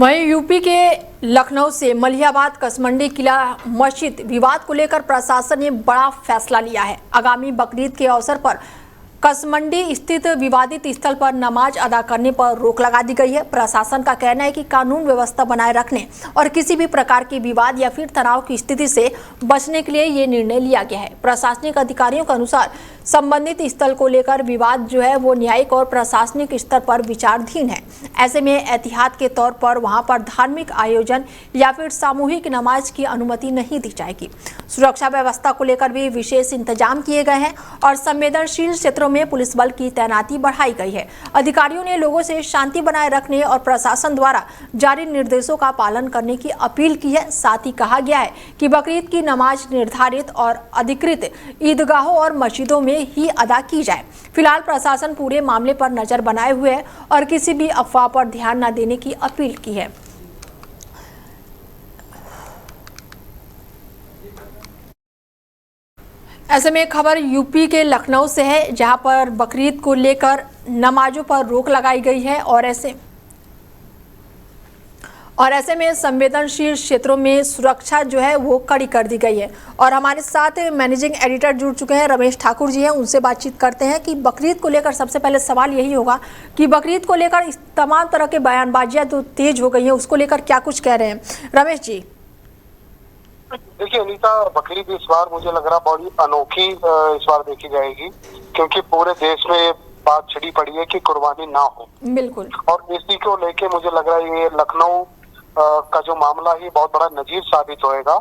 वहीं यूपी के लखनऊ से मलिहाबाद कसमंडी किला मस्जिद विवाद को लेकर प्रशासन ने बड़ा फैसला लिया है। आगामी बकरीद के अवसर पर कसमंडी स्थित विवादित स्थल पर नमाज अदा करने पर रोक लगा दी गई है। प्रशासन का कहना है कि कानून व्यवस्था बनाए रखने और किसी भी प्रकार के विवाद या फिर तनाव की स्थिति से बचने के लिए ये निर्णय लिया गया है। प्रशासनिक अधिकारियों के अनुसार संबंधित स्थल को लेकर विवाद जो है वो न्यायिक और प्रशासनिक स्तर पर विचाराधीन है। ऐसे में एहतियात के तौर पर वहां पर धार्मिक आयोजन या फिर सामूहिक नमाज की अनुमति नहीं दी जाएगी। सुरक्षा व्यवस्था को लेकर भी विशेष इंतजाम किए गए हैं और संवेदनशील क्षेत्रों में पुलिस बल की तैनाती बढ़ाई गई है। अधिकारियों ने लोगों से शांति बनाए रखने और प्रशासन द्वारा जारी निर्देशों का पालन करने की अपील की है। साथ ही कहा गया है कि बकरीद की नमाज निर्धारित और अधिकृत ईदगाहों और मस्जिदों में ही अदा की जाए। फिलहाल प्रशासन पूरे मामले पर नजर बनाए हुए है और किसी भी अफवाह पर ध्यान न देने की अपील की है। ऐसे में खबर यूपी के लखनऊ से है, जहां पर बकरीद को लेकर नमाजों पर रोक लगाई गई है और ऐसे में संवेदनशील क्षेत्रों में सुरक्षा जो है वो कड़ी कर दी गई है। और हमारे साथ मैनेजिंग एडिटर जुड़ चुके हैं, रमेश ठाकुर जी हैं, उनसे बातचीत करते हैं कि बकरीद को लेकर सबसे पहले सवाल यही होगा कि बकरीद को लेकर इस तमाम तरह के बयानबाजियां तो तेज हो गई हैं, उसको लेकर क्या कुछ कह रहे हैं रमेश जी? देखिए अनीता, बकरीद इस बार मुझे लग रहा बड़ी अनोखी इस बार देखी जाएगी, क्योंकि पूरे देश में बात छिड़ी पड़ी है कि कुर्बानी ना हो। बिल्कुल। और इसी को लेके मुझे लग रहा है ये लखनऊ का जो मामला है बहुत बड़ा नजीर साबित होएगा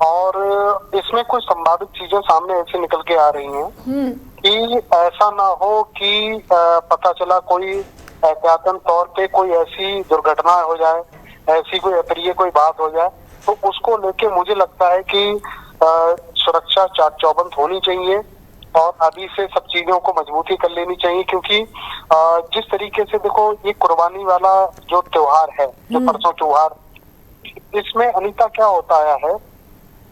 और इसमें कुछ संभावित चीजें सामने ऐसे निकल के आ रही हैं कि ऐसा ना हो कि पता चला कोई एहतियातन तौर पे कोई ऐसी दुर्घटना हो जाए, ऐसी कोई अप्रिय कोई बात हो जाए, तो उसको लेके मुझे लगता है कि सुरक्षा चाक चौबंद होनी चाहिए और अभी से सब चीजों को मजबूती कर लेनी चाहिए। क्योंकि जिस तरीके से देखो ये कुर्बानी वाला जो त्योहार है, जो परसों त्योहार, इसमें अनीता क्या होता आया है,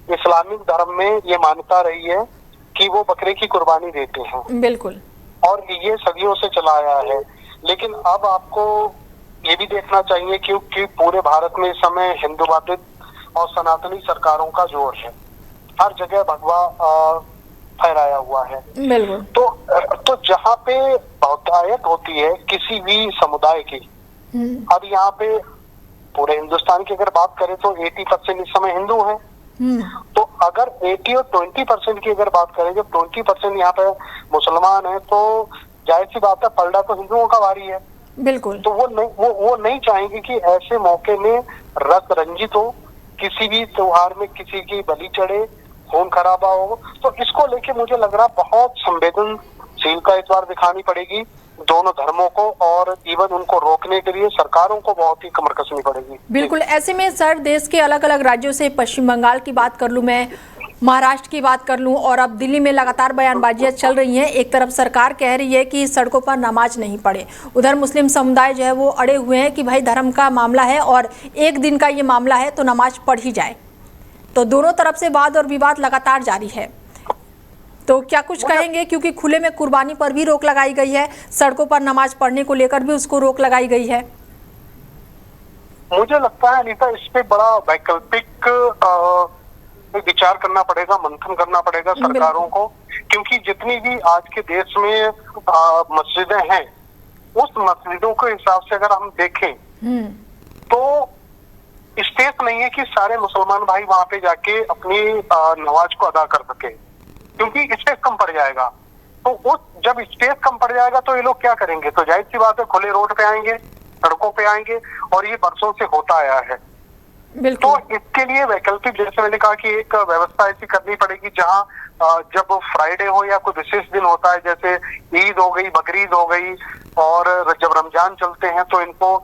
इस्लामिक धर्म में ये मान्यता रही है कि वो बकरे की कुर्बानी देते हैं। बिल्कुल। और ये सदियों से चला आया है। लेकिन अब आपको ये भी देखना चाहिए क्योंकि पूरे भारत में इस समय हिंदूवादित और सनातनी सरकारों का जोर है, हर जगह भगवा फहराया हुआ है। बिल्कुल। तो जहाँ पे बहुतायत होती है किसी भी समुदाय की, अब यहाँ पे पूरे हिंदुस्तान की अगर बात करें तो 80% इस समय हिंदू हैं। तो अगर 80 और 20% की अगर बात करें, जब 20% यहाँ पे मुसलमान है तो जाहिर सी बात है पलड़ा तो हिंदुओं का भारी है। बिल्कुल। तो वो नहीं चाहेंगे कि ऐसे मौके में रक्त रंजित हो, किसी भी त्योहार में किसी की बलि चढ़े, खून खराबा हो। तो इसको लेके मुझे लग रहा बहुत संवेदनशीलता इस बार दिखानी पड़ेगी दोनों धर्मों को, और इवन उनको रोकने के लिए सरकारों को बहुत ही कमर कसनी पड़ेगी। बिल्कुल। ऐसे में सर, देश के अलग अलग राज्यों से पश्चिम बंगाल की बात कर लूं, मैं महाराष्ट्र की बात कर लूं, और अब दिल्ली में लगातार बयानबाजियां चल रही हैं। एक तरफ सरकार कह रही है कि सड़कों पर नमाज नहीं पढ़े, उधर मुस्लिम समुदाय जो है वो अड़े हुए हैं कि भाई धर्म का मामला है और एक दिन का ये मामला है तो नमाज पढ़ ही जाए। तो दोनों तरफ से वाद और विवाद लगातार जारी है। तो क्या कुछ कहेंगे, क्योंकि खुले में कुर्बानी पर भी रोक लगाई गई है, सड़कों पर नमाज पढ़ने को लेकर भी उसको रोक लगाई गई है? मुझे लगता है अनीता, इस पे बड़ा वैकल्पिक विचार करना पड़ेगा, मंथन करना पड़ेगा सरकारों को, क्योंकि जितनी भी आज के देश में मस्जिदें हैं, उस मस्जिदों के हिसाब से अगर हम देखें तो स्पेस नहीं है कि सारे मुसलमान भाई वहां पे जाके अपनी नमाज को अदा कर सके, क्योंकि स्पेस कम पड़ जाएगा। तो जब स्पेस कम पड़ जाएगा तो ये लोग क्या करेंगे? तो जाहिर सी बात है खुले रोड पे आएंगे, सड़कों पे आएंगे, और ये बरसों से होता आया है। तो इसके लिए वैकल्पिक, जैसे मैंने कहा कि एक व्यवस्था ऐसी करनी पड़ेगी जहां जब फ्राइडे हो या कोई विशेष दिन होता है, जैसे ईद हो गई, बकरीद हो गई, और जब रमजान चलते हैं तो इनको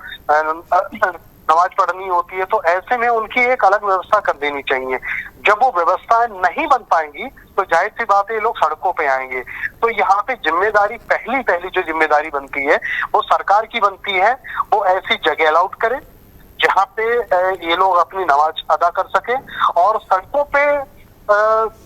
नमाज पढ़नी होती है, तो ऐसे में उनकी एक अलग व्यवस्था कर देनी चाहिए। जब वो व्यवस्थाएं नहीं बन पाएंगी तो जाहिर सी बात है लोग सड़कों पे आएंगे। तो यहाँ पे जिम्मेदारी, पहली जो जिम्मेदारी बनती है वो सरकार की बनती है, वो ऐसी जगह अलाउट करे जहाँ पे ये लोग अपनी नमाज अदा कर सके। और सड़कों पे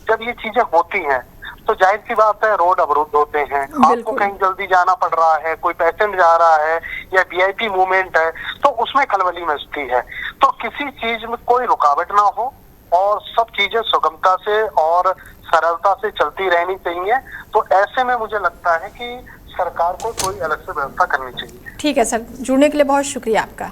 जब ये चीजें होती हैं तो जाहिर सी बात है रोड अवरुद्ध होते हैं, आपको कहीं जल्दी जाना पड़ रहा है, कोई पेशेंट जा रहा है या वीआईपी मूवमेंट है तो उसमें खलबली मचती है। तो किसी चीज में कोई रुकावट ना हो और सब चीजें सुगमता से और सरलता से चलती रहनी चाहिए। तो ऐसे में मुझे लगता है कि सरकार को कोई अलग से व्यवस्था करनी चाहिए। ठीक है सर, जुड़ने के लिए बहुत शुक्रिया आपका।